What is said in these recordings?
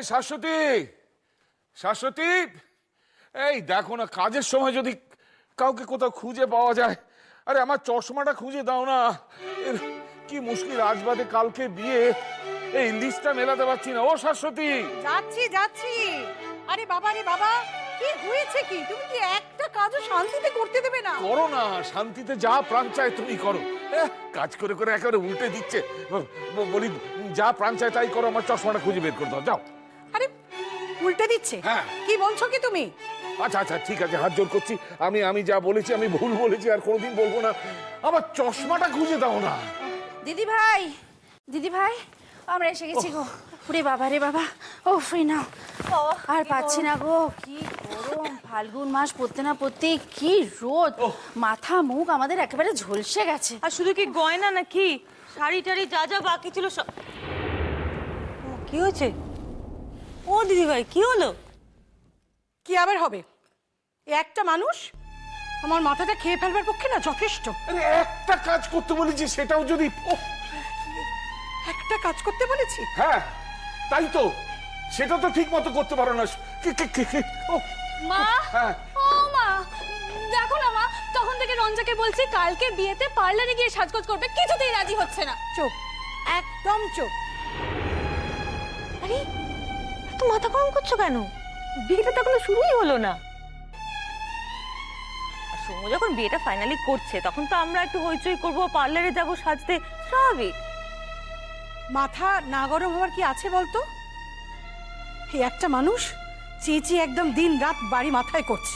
এই শাশ্বতী, শাশ্বতী, এই দেখো না, কাজের সময় যদি কাউকে কোথাও খুঁজে পাওয়া যায়। আরে আমার চশমাটা খুঁজে দাও না। কি মুশকিল, আজ বাদে কালকে বিয়ে, এই লিস্টটা মেলাতে পারছি না। ও শাশ্বতী। যাচ্ছি যাচ্ছি। আরে বাবা রে বাবা, কি হয়েছে কি? তুমি কি একটা কাজও শান্তিতে করতে দেবে না? করো না, শান্তিতে যা প্রাণ চায় তুমি করো। কাজ করে করে একেবারে উল্টে দিচ্ছে। বলি যা প্রাণ চায় তাই করো, আমার চশমাটা খুঁজে বের করে দাও, যাও। আরে উল্টে দিচ্ছে? হ্যাঁ। কি বলছো কি তুমি? আচ্ছা আচ্ছা ঠিক আছে, হাত জোর করছি। আমি যা বলেছি আমি ভুল বলেছি, আর কোনোদিন বলবো না। আমার চশমাটা খুঁজে দাও না। দিদি ভাই, দিদি ভাই, আমরা এসে গেছি গো। ওরে বাবা রে বাবা, ও ফ্রি নাও। আর পাচ্ছি না গো, কি গরম। ফাল্গুন মাস পড়তে না পড়তে কি রোদ, মাথা মুখ আমাদের একেবারে ঝলসে গেছে। আর শুধু কি গয়না নাকি, শাড়ি টাড়ি যা যা বাকি ছিল সব। কি হয়েছে? ও দিদি ভাই, কি হলো? কি আবার হবে? একটা মানুষ আমার মাথাটা খেয়ে ফেলবার পক্ষে না যথেষ্ট। আরে একটা কাজ করতে বলেছি, সেটাও যদি একটা কাজ করতে বলেছি? হ্যাঁ তাই তো, সেটা তো ঠিক মতো করতে পারো না। মা, হ্যাঁ ও মা, দেখো না মা, তখন থেকে রঞ্জাকে বলছি কালকে বিয়েতে পার্লারে গিয়ে সাজগোজ করবে, কিছুতেই রাজি হচ্ছে না। চুপ, একদম চুপ। আরে এত মাথা গরম করছো কেন? বিয়েটা তো এখনো শুরুই হলো না। আর সৌম্য যখন বিয়েটা ফাইনালি করছে, তখন তো আমরা একটু হইচই করবো, পার্লারে যাবো সাজতে, স্বাভাবিক। মাথা না গরম হওয়ার কি আছে বলতো? এই একটা মানুষ চেঁচিয়ে একদম দিন রাত বাড়ি মাথায় করছে।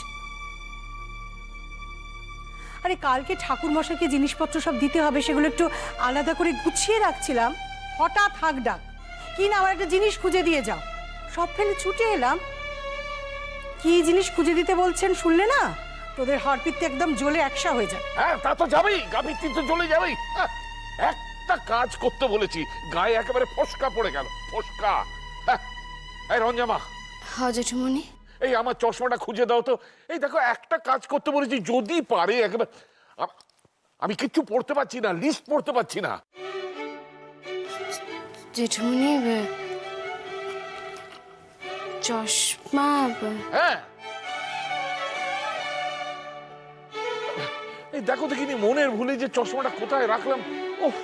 আরে কালকে ঠাকুর মশাইকে জিনিসপত্র সব দিতে হবে, সেগুলো একটু আলাদা করে গুছিয়ে রাখছিলাম, হঠাৎ হাঁক ডাক, কি না আমার একটা জিনিস খুঁজে দিয়ে যাও। সব ফেলে ছুটে এলাম। কি জিনিস খুঁজে দিতে বলছেন শুনলে না, তোদের হাড়পিত্তে একদম জ্বলে একসা হয়ে যায়। হ্যাঁ, তা তো যাবেই, গাভিত্তি তো চলে যাবেই। একটা কাজ করতে বলেছি, গায়ে একেবারে ফসকা পড়ে গেল, ফসকা। এই রঞ্জামা। হ্যাঁ জেঠুমনি। এই আমার চশমাটা খুঁজে দাও তো। এই দেখো, একটা কাজ করতে বলেছি, যদি পারে একেবারে। আমি কিচ্ছু পড়তে পারছি না, লিস্ট পড়তে পারছি না। জেঠুমনি, চশমা। হ্যাঁ, এই দেখো দেখিনি, মনের ভুলে যে চশমাটা কোথায় রাখলাম। ওহ,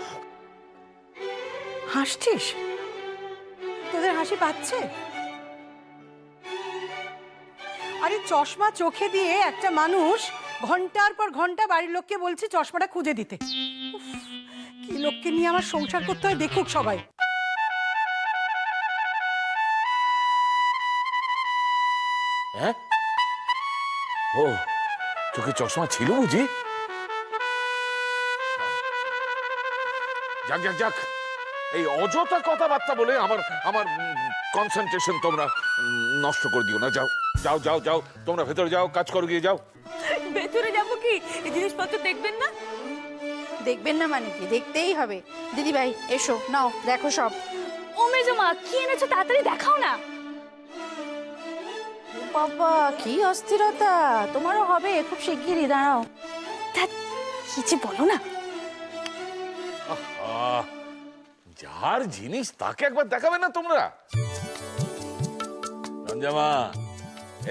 হাসছিস? তোদের হাসি পাচ্ছে? আরে চশমা চোখে দিয়ে একটা মানুষ ঘন্টার পর ঘন্টা বাড়ির লোককে বলছে চশমাটা খুঁজে দিতে। উফ, কি লোককে নিয়ে আমার সংসার করতে হয় দেখুক সবাই। হ্যাঁ, ও চোখে চশমা ছিল বুঝি? যাক যাক যাক, এই অযথা কথাবার্তা বলে আমার আমার কনসেন্ট্রেশন তোমরা নষ্ট করে দিও না। যাও যাও যাও যাও, তোমরা ভেতরে যাও, কাজ করো, গিয়ে যাও। ভেতরে যাবো কি? এই জিনিসপত্র দেখবেন না? দেখবেন না মানে কি, দেখতেই হবে। দিদি ভাই এসো, নাও দেখো সব। ও মেজো মা, কি এনেছো তাড়াতাড়ি দেখাও না। বাবা কি অস্থিরতা, তোমারও হবে খুব শিগগিরই, দাঁড়াও। কি যে বলো না। যার জিনিস তাকে একবার দেখাবে না তোমরা? রঞ্জামা,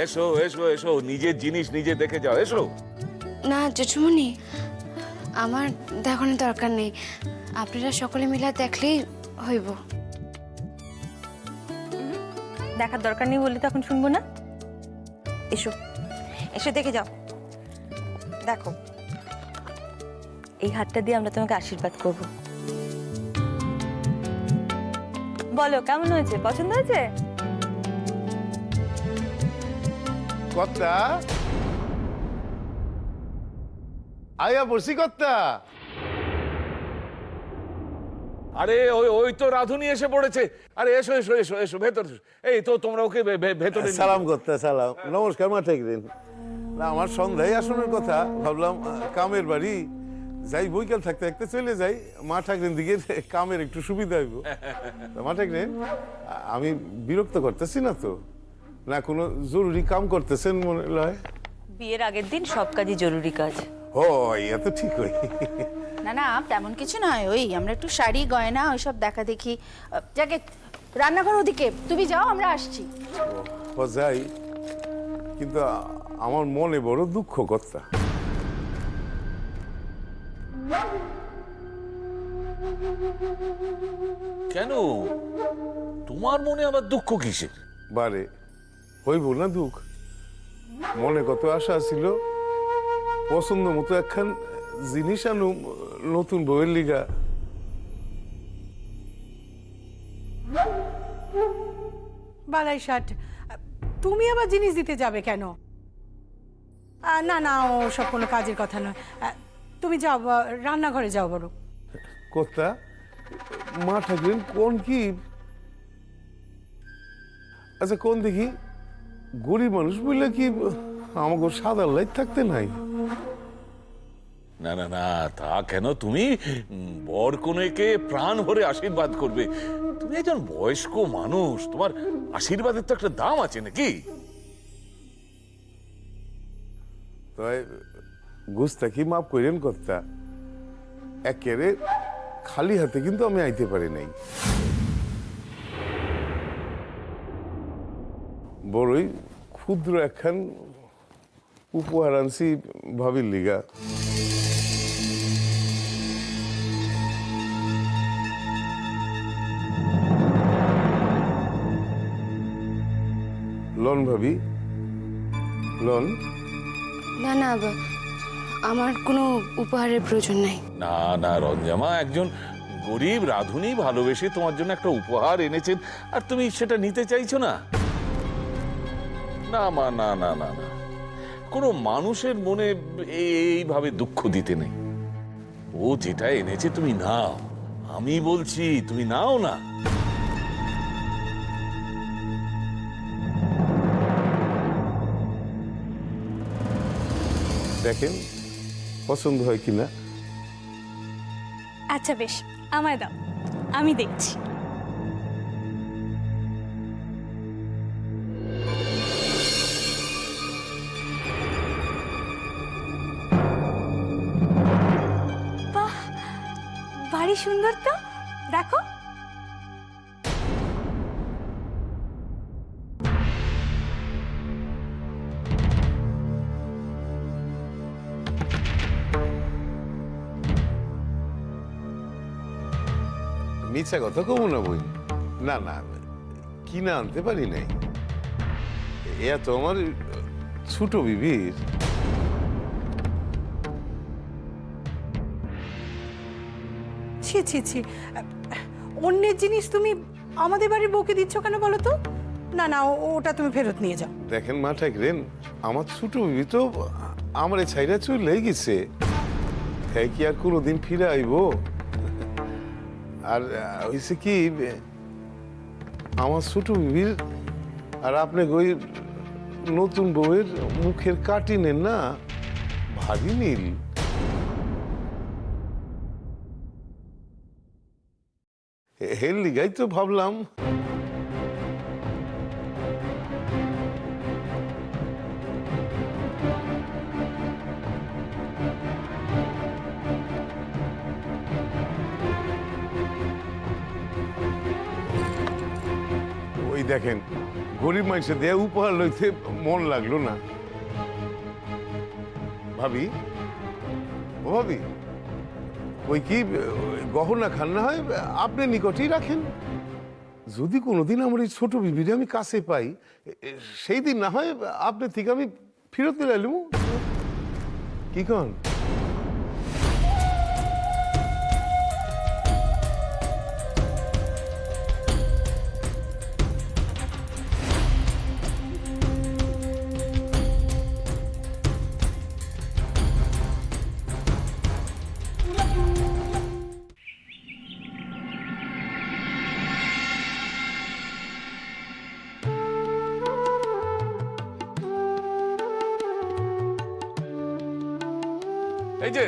এসো এসো এসো, নিজের জিনিস নিজে দেখে যাও, এসো। না জেঠুমনি, আমার দেখানোর দরকার নেই, আপনারা সকলে মিলে দেখলেই হইব। দেখার দরকার নেই বললে তো এখন শুনবো না। এসো এসে দেখে যাও, দেখো। এই হাতটা দিয়ে আমরা তোমাকে আশীর্বাদ করব। বলো কেমন হয়েছে, পছন্দ হয়েছে? কর্তা, আয়া বসি কর্তা। আরে ওই ওই তো রাধুনি এসে পড়েছে। আরে এসো এসো এসো এসো, ভেতরে এসো। এই তো তোমরা ওকে ভেতরে নিয়ে সালাম কর্তা, সালাম। নমস্কার মা, ঠিক দিন। না, আমার সন্ধ্যায় আসনের কথা, ভাবলাম কামের বাড়ি যাই, বৈকাল থাকতে থাকতে চলে যাই, মা ঠাকরেন দিকে কামের একটু সুবিধা হইব। মা ঠাকরেন, আমি বিরক্ত করতেছি না তো? না কোনো জরুরি কাম করতেছেন মনে হয়? বিয়ের আগের দিন সব কাজই জরুরি কাজ। ও ইয়া তো ঠিক হই। না না, তেমন কিছু নয়, ওই আমরা একটু শাড়ি গয়না ওইসব দেখা দেখি। যাকে রান্নাঘর ওদিকে, তুমি যাও, আমরা আসছি। ও যাই, কিন্তু আমার মনে বড় দুঃখ কর্তা। কেন তোমার মনে আবার দুঃখ কিসের? বারে হইব না দুঃখ, মনে কত আশা ছিল, পছন্দ মতো একখান জিনিস আনু নতুন বইয়ের লিগা। বালাই ষাট, তুমি আবার জিনিস দিতে যাবে কেন? না না, ও সব কোনো কাজের কথা নয়। তুমি যাও, রান্নাঘরে যাও বড়। কর্তা, মা থাকলেন কোন কি? আচ্ছা কোন দেখি, গরিব মানুষ বললে কি আমাকে সাদা লাইট থাকতে নাই? না না না, তা কেন? তুমি বর কনেকে প্রাণ ভরে আশীর্বাদ করবে। তুমি একজন বয়স্ক মানুষ, তোমার আশীর্বাদের তো একটা দাম আছে নাকি? তাই গুস্তাকি মাফ করেন কর্তা, একেবারে খালি হাতে কিন্তু আমি আইতে পারি নাই। বড়ই ক্ষুদ্র একখান উপহার আনছি ভাবির লিগা। লন ভাবি, লন। না না, আমার কোনো উপহারের প্রয়োজন নাই। না না রঞ্জামা, একজন গরিব রাধুনী ভালোবেসে তোমার জন্য একটা উপহার এনেছেন, আর তুমি সেটা নিতে চাইছো না? না মা, না না না না, কোনো মানুষের মনে এইভাবে দুঃখ দিতে নেই। ও যেটা এনেছে তুমি নাও, আমি বলছি তুমি নাও না। দেখেন পছন্দ হয় কিনা। আচ্ছা বেশ, আমায় দাও, আমি দেখছি। বাহ, ভারী সুন্দর তো, দেখো। মিছা কথা কব না বই, না না কিনা আনতে পারি নাই। এ তো আমার ছোট বিবির। ছি ছি ছি, অন্যের জিনিস তুমি আমাদের বাড়ির বউকে দিচ্ছ কেন বলো তো? না না, ওটা তুমি ফেরত নিয়ে যাও। দেখেন মা ঠাকরেন, আমার ছোট বিবি তো আমার ছাইরা চলে গেছে, হ্যাঁ কি আর কোনোদিন ফিরে আইব? আর হয়েছে কি, আমার ছোট বিবির আর আপনি ওই নতুন বউয়ের মুখের কাটিনের না ভারী নীল। হের লিগাই তো ভাবলাম ওই দেখেন, গরিব মানুষের দেয়া উপহার লইতে মন লাগলো না। ভাবি, ও ভাবি, ওই কি গহনা খান না হয় আপনি নিকটেই রাখেন। যদি কোনোদিন আমার এই ছোট বিবিরে আমি কাছে পাই, সেই দিন না হয় আপনার থেকে আমি ফেরত দিলে এলুম। কি কন? এই যে,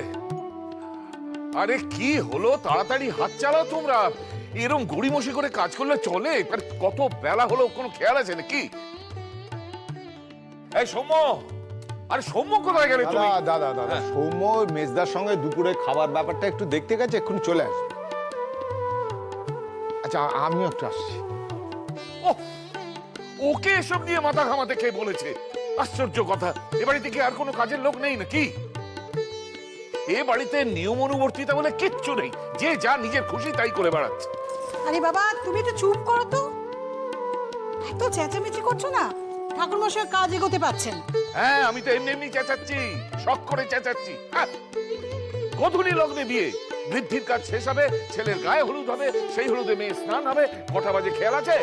আরে কি হলো, তাড়াতাড়ি হাত চালাও তোমরা। এরকম গড়িমসি করে কাজ করলে চলে? আর কত বেলা হলো, কোনো খেয়াল আছে নাকি? এই সৌম্য, আরে সৌম্য কোথায় গেলে তুমি? দাদা দাদা, সৌম্য মেজদার সঙ্গে দুপুরে খাবার ব্যাপারটা একটু দেখতে গেছে, এক্ষুনি চলে আসবে। আচ্ছা আমিও একটু আসছি। ওহ, ওকে এসব নিয়ে মাথা ঘামাতে কে বলেছে? আশ্চর্য কথা, এ বাড়িতে কি আর কোনো কাজের লোক নেই নাকি? এ বাড়িতে নিয়ম অনুবর্তিতা বলে কিচ্ছু নেই, যে যা নিজের খুশি তাই করে বেড়াচ্ছে। আরে বাবা, তুমি একটু চুপ করো তো। এত চেঁচামেচি করছো না, ঠাকুরমশাই কাজ এগোতে পারছেন। হ্যাঁ, আমি তো এমনি এমনি চেঁচাচ্ছি, শখ করে চেঁচাচ্ছি। গোধূলি লগ্নে বিয়ে, বৃদ্ধির কাজ শেষ হবে, ছেলের গায়ে হলুদ হবে, সেই হলুদে মেয়ে স্নান হবে, কটা বাজে খেয়াল আছে?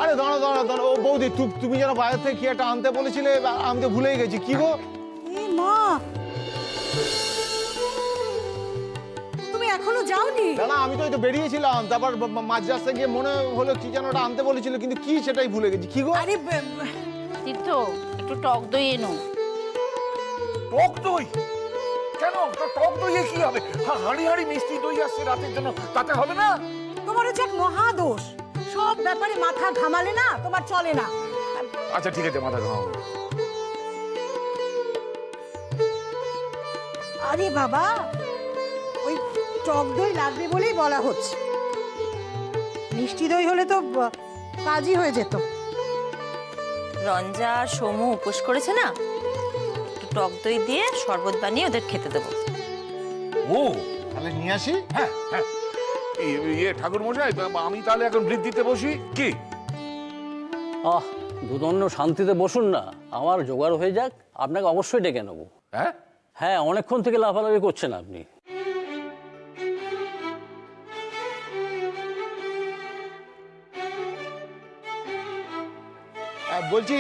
আরে দাঁড়া দাঁড়া দাঁড়া, ও বৌদি তুমি যেন বাইরে থেকে কি একটা আনতে বলেছিলে, আমি তো ভুলেই গেছি। কি গো? এ মা, তুমি এখনো যাওনি? না না, আমি তো এই তো বেরিয়েছিলাম, তারপর মাঝ রাস্তায় গিয়ে মনে হলো কি যেন ওটা আনতে বলেছিল, কিন্তু কি সেটাই ভুলে গেছি। কি গো? আরে তীর্থ, একটু টক দই এনো। টক দই? কেন? টক দইয়ে কি হবে? হাঁড়ি হাঁড়ি মিষ্টি দই আসছে রাতের জন্য, তাতে হবে না? তোমার হচ্ছে এক মহা দোষ, সব ব্যাপারে মাথা ঘামালে না তোমার চলে না। আচ্ছা ঠিক আছে, মাথা ঘামাবো। আরে বাবা, ওই টক দই লাগবে বলেই বলা হচ্ছে, মিষ্টি দই হলে তো কাজই হয়ে যেত। রঞ্জা আর সমু উপোস করেছে না, একটু টক দই দিয়ে শরবত বানিয়ে ওদের খেতে দেবো। ও তাহলে নিয়ে আসি। হ্যাঁ হ্যাঁ, ইয়ে ঠাকুর মশাই, আমি তাহলে এখন বৃদ্ধিতে বসি কি? দুদণ্ড শান্তিতে বসুন না, আমার জোগাড় হয়ে যাক, আপনাকে অবশ্যই ডেকে নেবো। হ্যাঁ হ্যাঁ, অনেকক্ষণ থেকে লাফালাফি করছেন আপনি। বলছি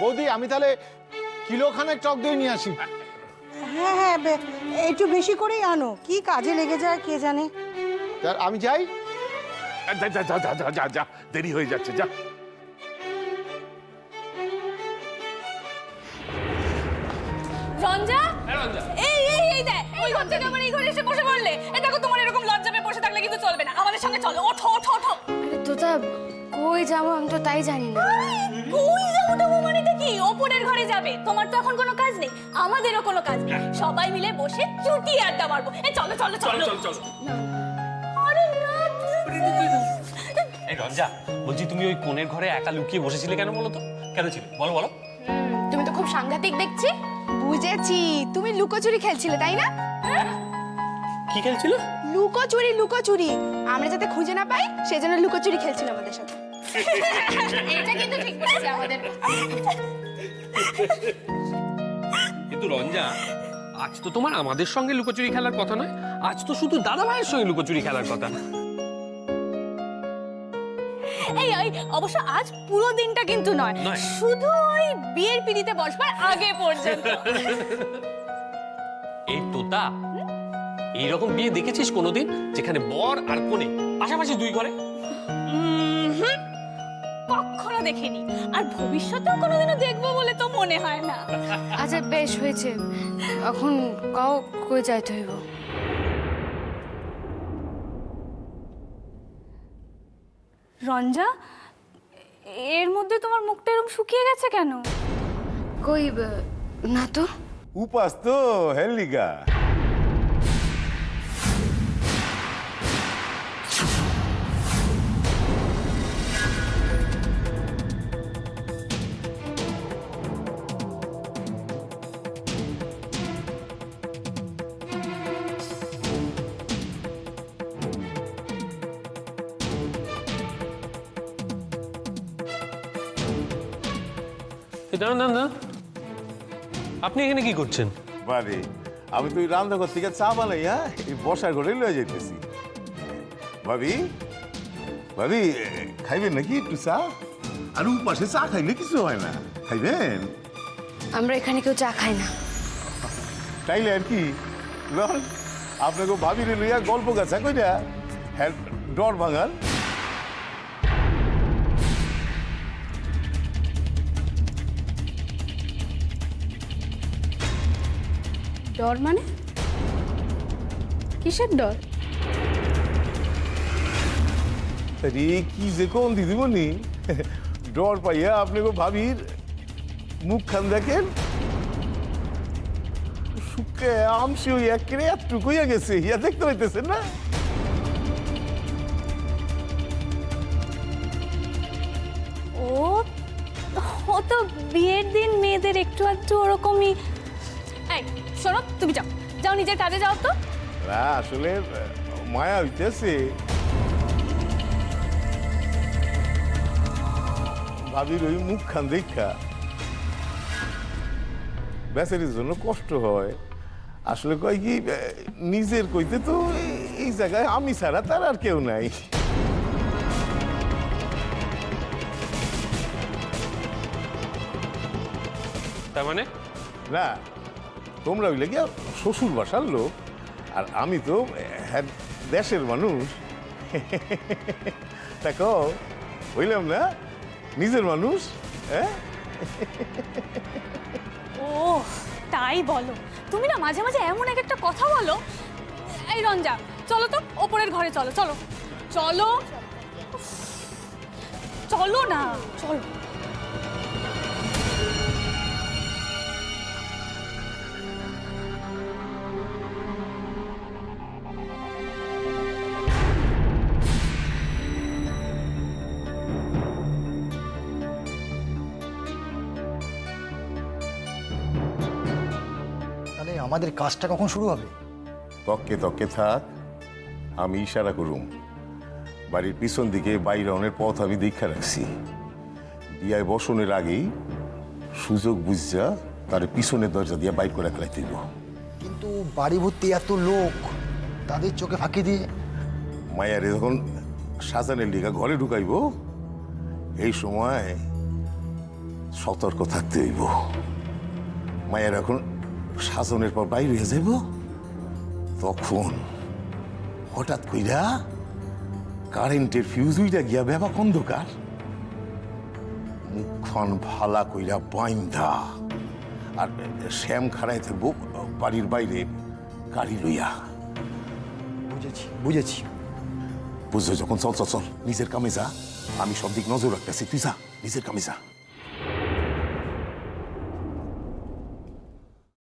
বৌদি, আমি তাহলে কিলোখানেক টক দই নিয়ে আসি। হ্যাঁ হ্যাঁ, একটু বেশি করেই আনো, কি কাজে লেগে যায় কে জানে। আমি যাই। যা যা যা যা যা যা, দেরি হয়ে যাচ্ছে, যা। রঞ্জা, এই এই এই দেখ, ওই ঘর থেকে আমার এই ঘরে এসে বসে পড়লে। এই দেখো, তোমার এরকম লজ্জা পেয়ে বসে থাকলে কিন্তু চলবে না, আমাদের সঙ্গে চলো, ওঠো ওঠো ওঠো। আরে তোতা, কই যাবো আমি তো তাই জানি না। কই যাবো টাবো মানেটা কি? ওপরের ঘরে যাবে, তোমার তো এখন কোনো কাজ নেই, আমাদেরও কোনো কাজ নেই, সবাই মিলে বসে চুটি আড্ডা মারবো। এই চলো চলো চলো চলো। আরে না, এই রঞ্জা, বলছি তুমি ওই কোণের ঘরে একা লুকিয়ে বসেছিলে কেন বলো তো? কেন ছিল বলো বলো। তুমি তো খুব সাংঘাতিক দেখছি। বুঝেছি, তুমি লুকোচুরি খেলছিলে তাই না? কি খেলছিল? লুকোচুরি লুকোচুরি, আমরা যাতে খুঁজে না পাই সেজন্য লুকোচুরি খেলছিল আমাদের সাথে। এটা কিন্তু ঠিক বলেছে আমাদের। কিন্তু রঞ্জা, আজ তো তোমার আমাদের সঙ্গে লুকোচুরি খেলার কথা নয়, আজ তো শুধু দাদা ভাইয়ের সঙ্গে লুকোচুরি খেলার কথা। এই এই অবশ্য আজ পুরো দিনটা কিন্তু নয়, শুধু ওই বিয়ের পিড়িতে বসবার আগে পর্যন্ত। এই তোতা, এইরকম বিয়ে দেখেছিস কোনোদিন যেখানে বর আর কনে পাশাপাশি দুই ঘরে? কখনো দেখিনি, আর ভবিষ্যতেও কোনোদিনও দেখবো বলে তো মনে হয় না। আচ্ছা বেশ হয়েছে, এখন কাও কই যাইতে হইব। রঞ্জা, এর মধ্যে তোমার মুখটা এরকম শুকিয়ে গেছে কেন? কই না তো। উপাস তো হেলিগা। দাঁড়ান দাঁড়ান দাঁড়ান, আপনি এখানে কি করছেন? বারে, আমি তো রান্নাঘর থেকে চা বানাই, হ্যাঁ, এই বসার ঘরে লয়ে যাইতেছি। ভাবি ভাবি, খাইবেন নাকি একটু চা? আর উপাসে চা খাইলে কিছু হয় না, খাইবেন? আমরা এখানে কেউ চা খাই না। তাইলে আর কি, লন আপনাকে ভাবিরে লইয়া গল্প গাছা কইরা হ্যাঁ ডর ভাঙাল। ডর মানে? কিসের ডর? আরে কি যে কোন দিদিমণি, ডর পাইয়া আপনাকে ভাবির মুখ খান দেখেন, শুকে আমসি ওই একেরে এতটুকু হইয়া গেছে, ইয়া দেখতে পাইতেছেন না? বিয়ের দিন মেয়েদের একটু একটু ওরকমই। এই শোনো, তুমি যাও যাও, নিজের কাজে যাও তো। না আসলে মায়া হইতেছে, ভাবির ওই মুখখান দেখা বেচারির জন্য কষ্ট হয়। আসলে কয় কি, নিজের কইতে তো এই জায়গায় আমি ছাড়া তার আর কেউ নাই। তার মানে না, তোমরা হইলে কি শ্বশুর বাসার লোক, আর আমি তো হ্যাঁ দেশের মানুষ। তা কও, হইলাম না নিজের মানুষ? হ্যাঁ, ও তাই বলো, তুমি না মাঝে মাঝে এমন একটা কথা বলো। এই রঞ্জা, চলো তো ওপরের ঘরে, চলো চলো চলো চলো না, চলো। তাহলে আমাদের কাজটা কখন শুরু হবে? তককে তককে থাক, আমি ইশারা করুম। বাড়ির পিছন দিকে বাইরনের পথ আমি দেখা রাখছি। বিয়ায় বসনের আগেই সুযোগ বুঝা তার পিছনের দরজা দিয়ে বাইর করে ফেলাই দিব। কিন্তু বাড়ি ভর্তি এত লোক, তাদের চোখে ফাঁকি দিয়ে মায়ারে যখন সাজানের লিগা ঘরে ঢুকাইব, এই সময় সতর্ক থাকতে হইব। মায়ের এখন সাজনের পর বাইর হয়ে যাইব, তখন হঠাৎ কইরা কারেন্টের ফিউজ উইটা গিয়া বেবা অন্ধকার, মুখখন ভালা কইরা বাইন্ধা আর শ্যাম খাড়াই থাকবো বাড়ির বাইরে গাড়ি লইয়া। বুঝেছি বুঝেছি। বুঝছো যখন, চল চল চল, নিজের কামে যা, আমি সব দিক নজর রাখতেছি, তুই যা নিজের কামে যা।